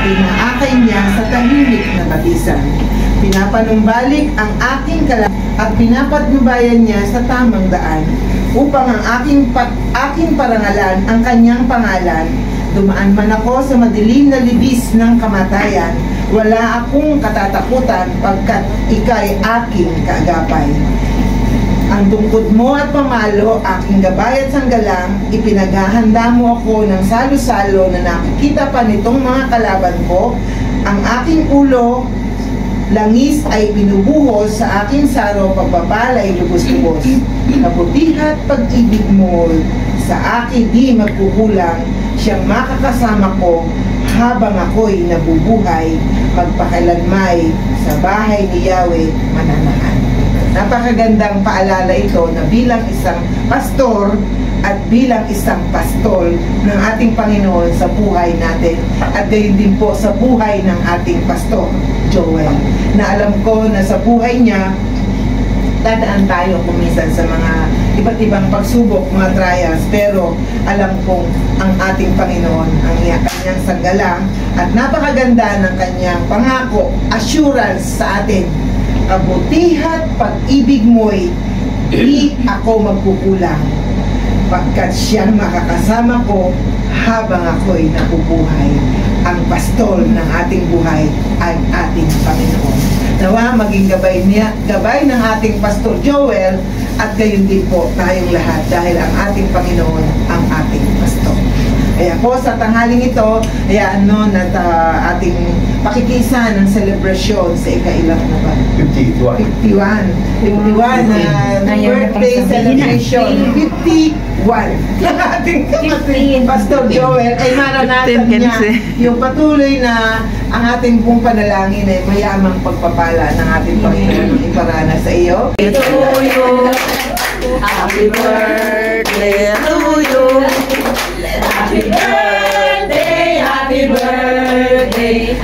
inaakay niya sa tahimik na batisan. Pinapanumbalik ang aking at pinapatnubayan niya sa tamang daan upang ang aking parangalan ang kanyang pangalan. Dumaan man ako sa madilim na libis ng kamatayan, wala akong katatakutan pagkat ika'y aking kaagapay. Ang tungkod mo at pamalo, aking gabay at sanggalang, ipinaghahanda mo ako ng salo-salo na nakikita pa nitong mga kalaban ko. Ang aking ulo, langis ay pinubuhos sa aking saro, pagpapalay lubos-lubos. Kabutihan at pag-ibig mo sa akin di magkukulang, siyang makakasama ko habang ako'y nabubuhay, magpakailanmay sa bahay ni Yahweh mananahan. Napakagandang paalala ito na bilang isang pastor at bilang isang pastol ng ating Panginoon sa buhay natin, at gayon din po sa buhay ng ating pastor Joel, na alam ko na sa buhay niya dadaan tayo kuminsan sa mga iba't ibang pagsubok, mga trials, pero alam kong ang ating Panginoon ang kanyang sanggalang at napakaganda ng kanyang pangako, assurance sa atin. Kabutihan pag-ibig mo'y di ako magkukulang, pagkat siyang makakasama ko habang ako'y nabubuhay. Ang pastol ng ating buhay ay ating Panginoon. Nawa maging gabay ng ating Pastor Joel, at gayon din po tayong lahat, dahil ang ating Panginoon ang ating pastor. Kaya po sa tanghaling ito, hayaan at ating pakikisa ng celebration sa ikailang na ba? 51 na birthday celebration. 51 ating Pastor Joel ay maranasan niya yung patuloy na ang ating pong panalangin ay mayamang pagpapala ng ating Panginoon iparana sa iyo. To you, happy birthday to you. Happy birthday, happy birthday.